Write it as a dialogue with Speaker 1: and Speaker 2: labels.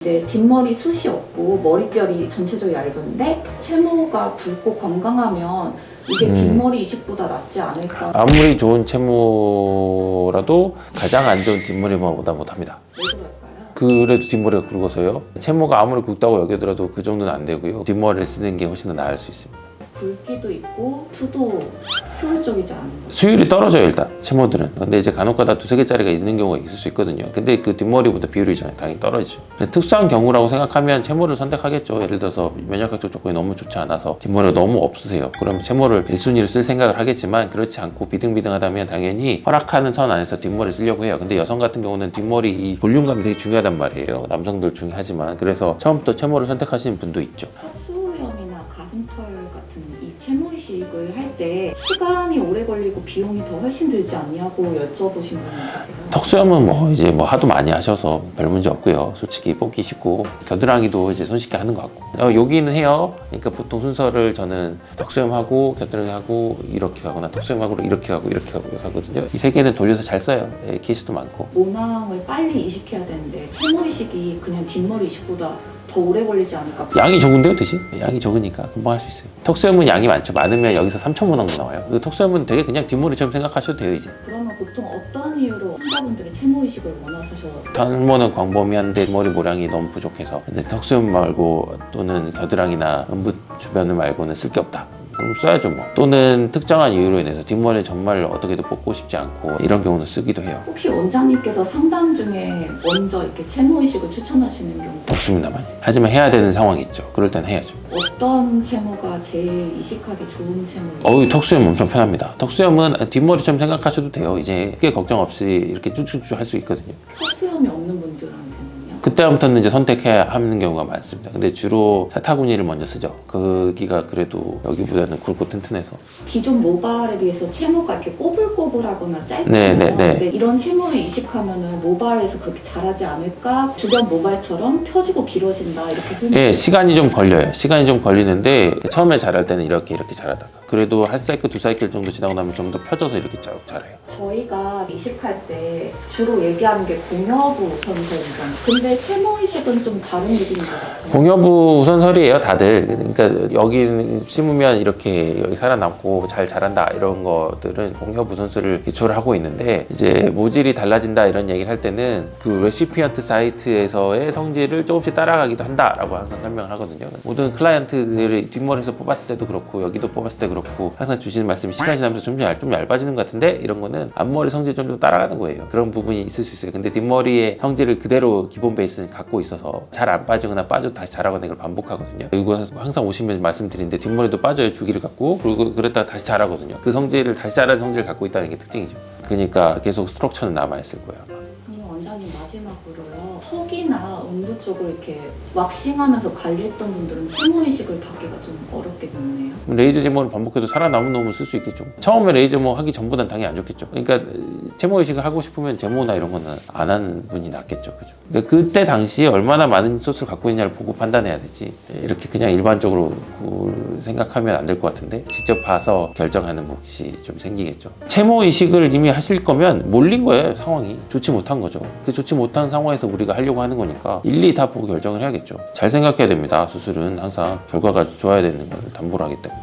Speaker 1: 이제 뒷머리 숱이 없고 머릿결이 전체적으로 얇은데 채모가 굵고 건강하면 이게 뒷머리 이식보다 낫지 않을까.
Speaker 2: 아무리 좋은 채모라도 가장 안 좋은 뒷머리보다 못합니다.
Speaker 1: 왜 그럴까요?
Speaker 2: 그래도 뒷머리가 굵어서요. 채모가 아무리 굵다고 여겨더라도 그 정도는 안 되고요. 뒷머리를 쓰는 게 훨씬 더 나을 수 있습니다.
Speaker 1: 굵기도 있고 수도 효율적이지 않은 거죠.
Speaker 2: 수율이 떨어져요 일단 채모들은. 근데 이제 간혹가다 두세 개짜리가 있는 경우가 있을 수 있거든요. 근데 그 뒷머리보다 비율이 당연히 떨어지죠. 특수한 경우라고 생각하면 채모를 선택하겠죠. 예를 들어서 면역학적 조건이 너무 좋지 않아서 뒷머리가 너무 없으세요. 그러면 채모를 1순위로 쓸 생각을 하겠지만 그렇지 않고 비등비등하다면 당연히 허락하는 선 안에서 뒷머리 쓰려고 해요. 근데 여성 같은 경우는 뒷머리 이 볼륨감이 되게 중요하단 말이에요. 남성들 중요하지만 그래서 처음부터 채모를 선택하시는 분도 있죠.
Speaker 1: 턱수염이나 가슴털 같은 이 채모 이식을 할 때 시간이 오래 걸리고 비용이 더 훨씬 들지 않냐고 여쭤보신 분이 계세요.
Speaker 2: 턱수염은 뭐 하도 많이 하셔서 별 문제 없고요. 솔직히 뽑기 쉽고 겨드랑이도 이제 손쉽게 하는 것 같고 여기는 해요. 그러니까 보통 순서를 저는 턱수염하고 겨드랑이하고 이렇게 가거나 턱수염하고 이렇게 가고 이렇게 가고 이렇게 가거든요. 이 세 개는 돌려서 잘 써요. 케이스도 많고.
Speaker 1: 모낭을 빨리 이식해야 되는데 채모 이식이 그냥 뒷머리 이식보다 더 오래 걸리지 않을까?
Speaker 2: 양이 적은데요 대신? 양이 적으니까 금방 할 수 있어요. 턱수염은 양이 많죠. 많으면 여기서 3,000모낭도 나와요. 그 턱수염은 되게 그냥 뒷머리처럼 생각하셔도 돼요 이제.
Speaker 1: 그러면 보통 어떤 이유로 환자분들이 채모 이식을 원하셔서?
Speaker 2: 탈모는 광범위한데 머리 모량이 너무 부족해서 이제 턱수염 말고 또는 겨드랑이나 음부 주변을 말고는 쓸 게 없다. 그럼 써야죠 뭐. 또는 특정한 이유로 인해서 뒷머리는 정말 어떻게든 뽑고 싶지 않고 이런 경우는 쓰기도 해요.
Speaker 1: 혹시 원장님께서 상담 중에 먼저 이렇게 채모 이식을 추천하시는 경우가
Speaker 2: 없습니다 많이. 하지만 해야 되는 상황이 있죠. 그럴 땐 해야죠.
Speaker 1: 어떤 채모가 제일 이식하기 좋은 채모예요?
Speaker 2: 턱수염 엄청 편합니다. 턱수염은 뒷머리처럼 생각하셔도 돼요. 이제 크게 걱정 없이 이렇게 쭉쭉쭉 할 수 있거든요.
Speaker 1: 턱수염이 없는 분들한테는요?
Speaker 2: 그때부터는 이제 선택해야 하는 경우가 많습니다. 근데 주로 사타구니를 먼저 쓰죠. 거기가 그래도 여기보다는 굵고 튼튼해서.
Speaker 1: 기존 모발에 비해서 채모가 이렇게 꼬불꼬불하거나 짧잖아요.
Speaker 2: 네.
Speaker 1: 근데 이런 채모를 이식하면은 모발에서 그렇게 자라지 않을까? 주변 모발처럼 펴지고 길어진다 이렇게
Speaker 2: 예, 시간이 좀 걸려요. 시간이 좀 걸리는데 처음에 자랄 때는 이렇게 자라다가 그래도 한 사이클 두 사이클 정도 지나고 나면 좀 더 펴져서 이렇게 쭉 자라요.
Speaker 1: 저희가 이식할 때 주로 얘기하는 게 공여부 우선설이잖아요. 근데 채모 이식은 좀 다른 얘기인 것 같아요.
Speaker 2: 공여부 우선설이에요 다들. 그러니까 여기 심으면 이렇게 여기 살아남고 잘 자란다 이런 것들은 공여부 우선설을 기초로 하고 있는데 이제 모질이 달라진다 이런 얘기를 할 때는 그 레시피언트 사이트에서의 성질을 조금씩 따라가기도 한다라고 항상 설명을 하거든요. 모든 클라이언트들이 뒷머리에서 뽑았을 때도 그렇고 여기도 뽑았을 때 그렇고 항상 주시는 말씀이 시간이 지나면서 좀 얇아지는 것 같은데 이런 거는 앞머리 성질 좀 더 따라가는 거예요. 그런 부분이 있을 수 있어요. 근데 뒷머리의 성질을 그대로 기본 베이스는 갖고 있어서 잘 안 빠지거나 빠져도 다시 자라거나 이걸 반복하거든요. 이거 항상 오시면 말씀드리는데 뒷머리도 빠져요. 주기를 갖고 그리고 그랬다가 다시 자라거든요. 그 성질을 다시 자라는 성질을 갖고 있다는 게 특징이죠. 그러니까 계속 스트럭처는 남아있을 거예요.
Speaker 1: 그럼 원장님 마지막으로요. 턱이나 음부 쪽을 이렇게 왁싱하면서 관리했던 분들은 채모 이식을 받기가 좀 어렵겠네요.
Speaker 2: 레이저 제모를 반복해도 살아남은 놈은 쓸 수 있겠죠. 처음에 레이저 제모 하기 전보단 당연히 안 좋겠죠. 그러니까 채모 이식을 하고 싶으면 제모나 이런 거는 안 하는 분이 낫겠죠. 그죠? 그러니까 그때 당시에 얼마나 많은 소스를 갖고 있냐를 보고 판단해야 되지. 이렇게 그냥 일반적으로 생각하면 안 될 것 같은데 직접 봐서 결정하는 몫이 좀 생기겠죠. 채모 이식을 이미 하실 거면 몰린 거예요. 상황이 좋지 못한 거죠. 그 좋지 못한 상황에서 우리가 하려고 하는 거니까 일일이 다 보고 결정을 해야겠죠. 잘 생각해야 됩니다. 수술은 항상 결과가 좋아야 되는 걸 담보로 하기 때문에.